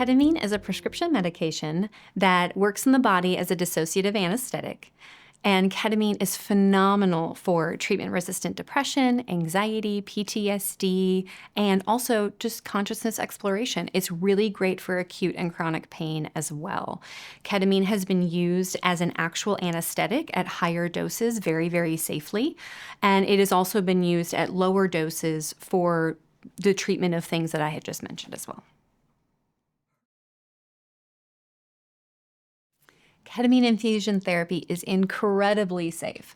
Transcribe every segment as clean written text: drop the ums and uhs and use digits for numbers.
Ketamine is a prescription medication that works in the body as a dissociative anesthetic. And ketamine is phenomenal for treatment-resistant depression, anxiety, PTSD, and also just consciousness exploration. It's really great for acute and chronic pain as well. Ketamine has been used as an actual anesthetic at higher doses very, very safely. And it has also been used at lower doses for the treatment of things that I had just mentioned as well. Ketamine infusion therapy is incredibly safe.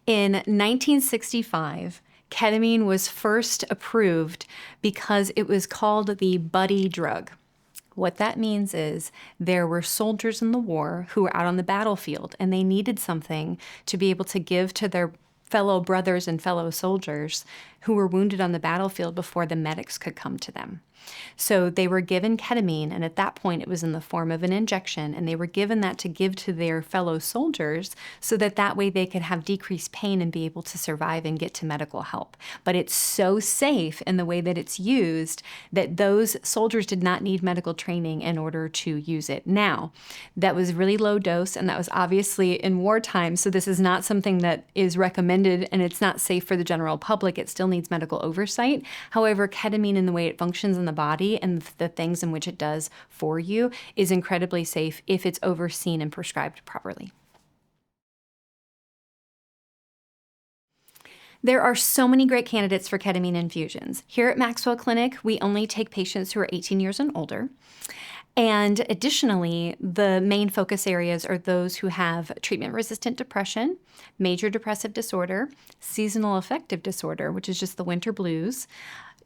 In 1965, ketamine was first approved because it was called the buddy drug. What that means is there were soldiers in the war who were out on the battlefield and they needed something to be able to give to their fellow brothers and fellow soldiers who were wounded on the battlefield before the medics could come to them. So they were given ketamine, and at that point it was in the form of an injection, and they were given that to give to their fellow soldiers so that that way they could have decreased pain and be able to survive and get to medical help. But it's so safe in the way that it's used that those soldiers did not need medical training in order to use it. Now, that was really low dose, and that was obviously in wartime, so this is not something that is recommended, and it's not safe for the general public. It still needs medical oversight. However, ketamine and the way it functions in the body and the things in which it does for you is incredibly safe if it's overseen and prescribed properly. There are so many great candidates for ketamine infusions. Here at MaxWell Clinic, we only take patients who are 18 years and older. And additionally, the main focus areas are those who have treatment-resistant depression, major depressive disorder, seasonal affective disorder, which is just the winter blues,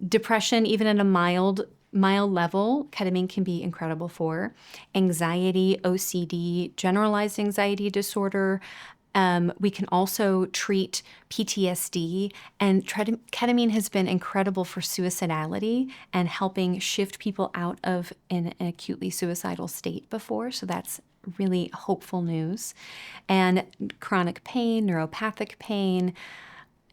depression, even at a mild level, ketamine can be incredible for, anxiety, OCD, generalized anxiety disorder. We can also treat PTSD, and ketamine has been incredible for suicidality and helping shift people out of an acutely suicidal state before, so that's really hopeful news. And chronic pain, neuropathic pain,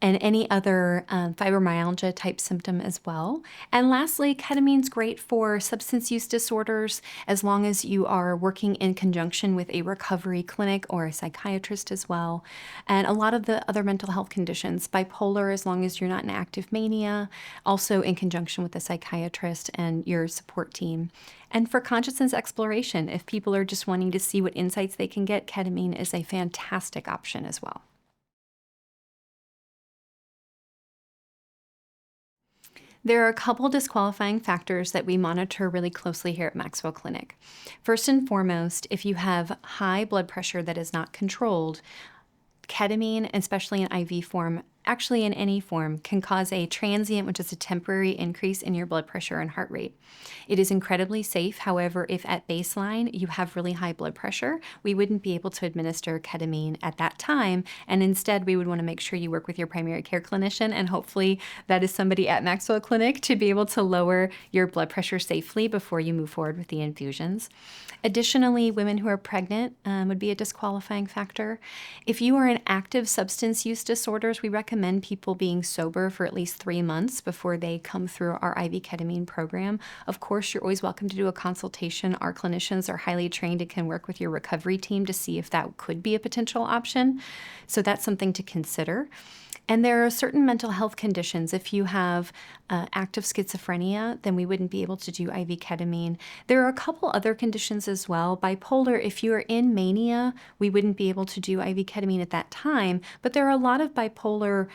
and any other fibromyalgia type symptom as well. And lastly, ketamine's great for substance use disorders as long as you are working in conjunction with a recovery clinic or a psychiatrist as well. And a lot of the other mental health conditions, bipolar, as long as you're not in active mania, also in conjunction with a psychiatrist and your support team. And for consciousness exploration, if people are just wanting to see what insights they can get, ketamine is a fantastic option as well. There are a couple disqualifying factors that we monitor really closely here at MaxWell Clinic. First and foremost, if you have high blood pressure that is not controlled, ketamine, especially in IV form, actually in any form, can cause a transient, which is a temporary increase in your blood pressure and heart rate. It is incredibly safe. However, if at baseline you have really high blood pressure, we wouldn't be able to administer ketamine at that time. And instead, we would want to make sure you work with your primary care clinician, and hopefully that is somebody at MaxWell Clinic to be able to lower your blood pressure safely before you move forward with the infusions. Additionally, women who are pregnant would be a disqualifying factor. If you are in active substance use disorders, we recommend people being sober for at least 3 months before they come through our IV ketamine program. Of course, you're always welcome to do a consultation. Our clinicians are highly trained and can work with your recovery team to see if that could be a potential option. So that's something to consider. And there are certain mental health conditions. If you have active schizophrenia, then we wouldn't be able to do IV ketamine. There are a couple other conditions as well. Bipolar, if you are in mania, we wouldn't be able to do IV ketamine at that time. But there are a lot of bipolar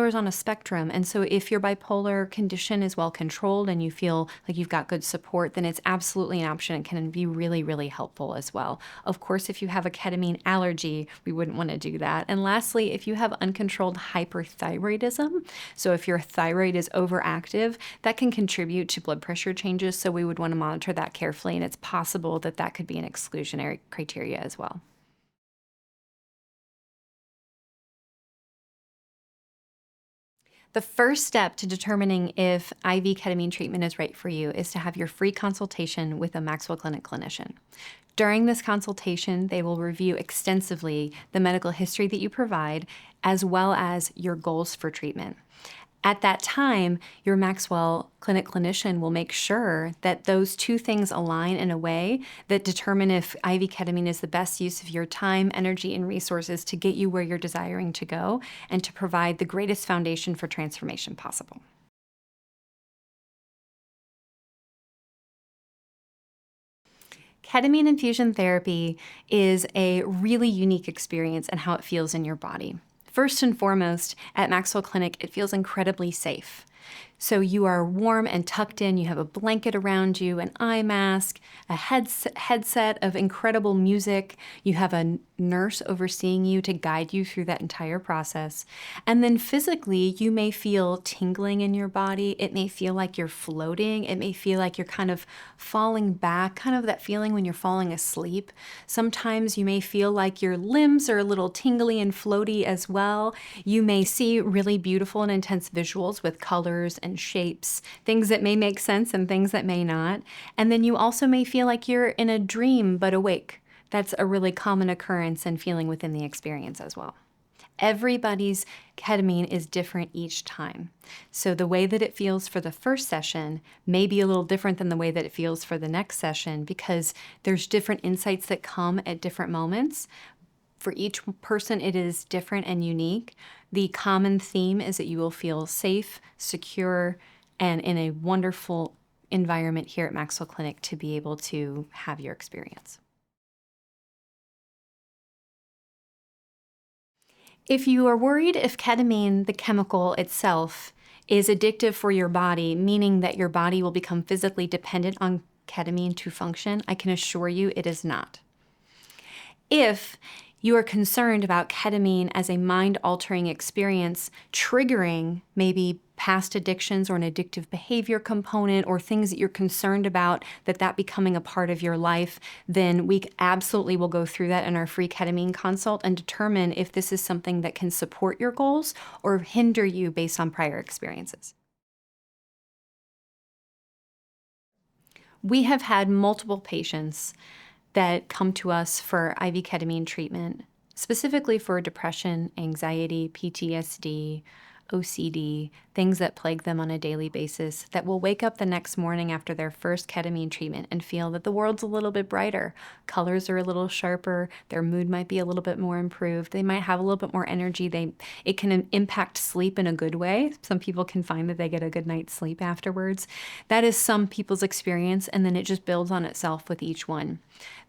is on a spectrum, and so if your bipolar condition is well controlled and you feel like you've got good support, then it's absolutely an option and can be really, really helpful as well. Of course, if you have a ketamine allergy, we wouldn't want to do that. And lastly, if you have uncontrolled hyperthyroidism, so if your thyroid is overactive, that can contribute to blood pressure changes, so we would want to monitor that carefully, and it's possible that that could be an exclusionary criteria as well. The first step to determining if IV ketamine treatment is right for you is to have your free consultation with a MaxWell Clinic clinician. During this consultation, they will review extensively the medical history that you provide, as well as your goals for treatment. At that time, your MaxWell Clinic clinician will make sure that those two things align in a way that determine if IV ketamine is the best use of your time, energy, and resources to get you where you're desiring to go and to provide the greatest foundation for transformation possible. Ketamine infusion therapy is a really unique experience in how it feels in your body. First and foremost, at MaxWell Clinic, it feels incredibly safe. So you are warm and tucked in, you have a blanket around you, an eye mask, a headset of incredible music, you have a nurse overseeing you to guide you through that entire process. And then physically, you may feel tingling in your body, it may feel like you're floating, it may feel like you're kind of falling back, kind of that feeling when you're falling asleep. Sometimes you may feel like your limbs are a little tingly and floaty as well. You may see really beautiful and intense visuals with colors and shapes, things that may make sense and things that may not. And then you also may feel like you're in a dream but awake. That's a really common occurrence and feeling within the experience as well. Everybody's ketamine is different each time. So the way that it feels for the first session may be a little different than the way that it feels for the next session because there's different insights that come at different moments. For each person, it is different and unique. The common theme is that you will feel safe, secure, and in a wonderful environment here at MaxWell Clinic to be able to have your experience. If you are worried if ketamine, the chemical itself, is addictive for your body, meaning that your body will become physically dependent on ketamine to function, I can assure you it is not. If you are concerned about ketamine as a mind-altering experience, triggering maybe past addictions or an addictive behavior component or things that you're concerned about that becoming a part of your life, then we absolutely will go through that in our free ketamine consult and determine if this is something that can support your goals or hinder you based on prior experiences. We have had multiple patients that come to us for IV ketamine treatment, specifically for depression, anxiety, PTSD, OCD, things that plague them on a daily basis, that will wake up the next morning after their first ketamine treatment and feel that the world's a little bit brighter. Colors are a little sharper. Their mood might be a little bit more improved. They might have a little bit more energy. It can impact sleep in a good way. Some people can find that they get a good night's sleep afterwards. That is some people's experience, and then it just builds on itself with each one.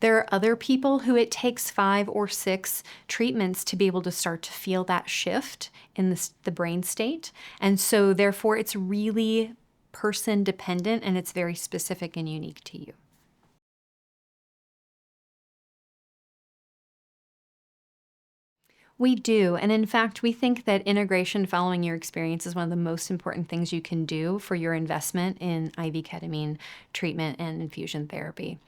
There are other people who it takes 5 or 6 treatments to be able to start to feel that shift in the brain state. And so therefore it's really person dependent and it's very specific and unique to you. We do. And in fact, we think that integration following your experience is one of the most important things you can do for your investment in IV ketamine treatment and infusion therapy.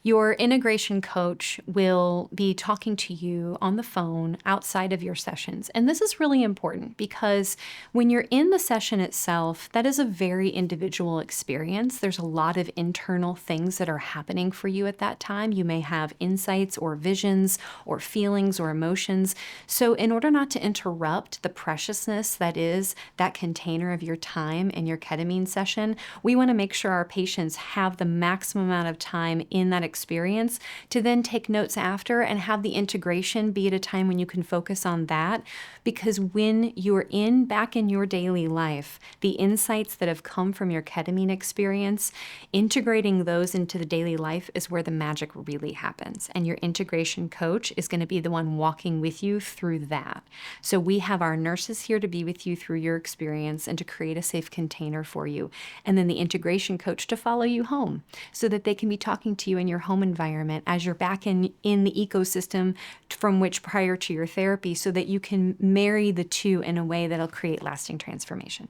Your integration coach will be talking to you on the phone outside of your sessions. And this is really important because when you're in the session itself, that is a very individual experience. There's a lot of internal things that are happening for you at that time. You may have insights or visions or feelings or emotions. So in order not to interrupt the preciousness that is that container of your time in your ketamine session, we want to make sure our patients have the maximum amount of time in that experience to then take notes after and have the integration be at a time when you can focus on that. Because when you're back in your daily life, the insights that have come from your ketamine experience, integrating those into the daily life is where the magic really happens. And your integration coach is going to be the one walking with you through that. So we have our nurses here to be with you through your experience and to create a safe container for you. And then the integration coach to follow you home so that they can be talking to you in your home environment as you're back in the ecosystem from which prior to your therapy, so that you can marry the two in a way that'll create lasting transformation.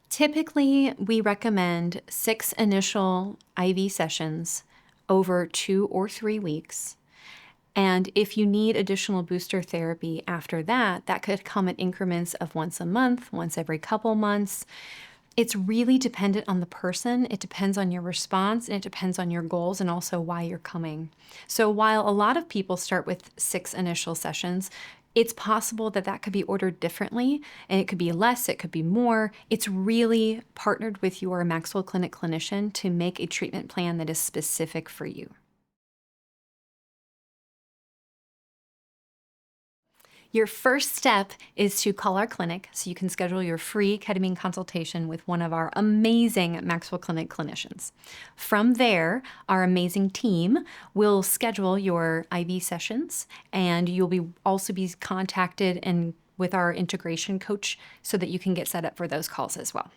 Typically, we recommend 6 initial IV sessions over 2 or 3 weeks. And if you need additional booster therapy after that, that could come in increments of once a month, once every couple months. It's really dependent on the person. It depends on your response, and it depends on your goals and also why you're coming. So while a lot of people start with 6 initial sessions, it's possible that that could be ordered differently, and it could be less, it could be more. It's really partnered with your MaxWell Clinic clinician to make a treatment plan that is specific for you. Your first step is to call our clinic so you can schedule your free ketamine consultation with one of our amazing MaxWell Clinic clinicians. From there, our amazing team will schedule your IV sessions, and you'll also be contacted and with our integration coach so that you can get set up for those calls as well.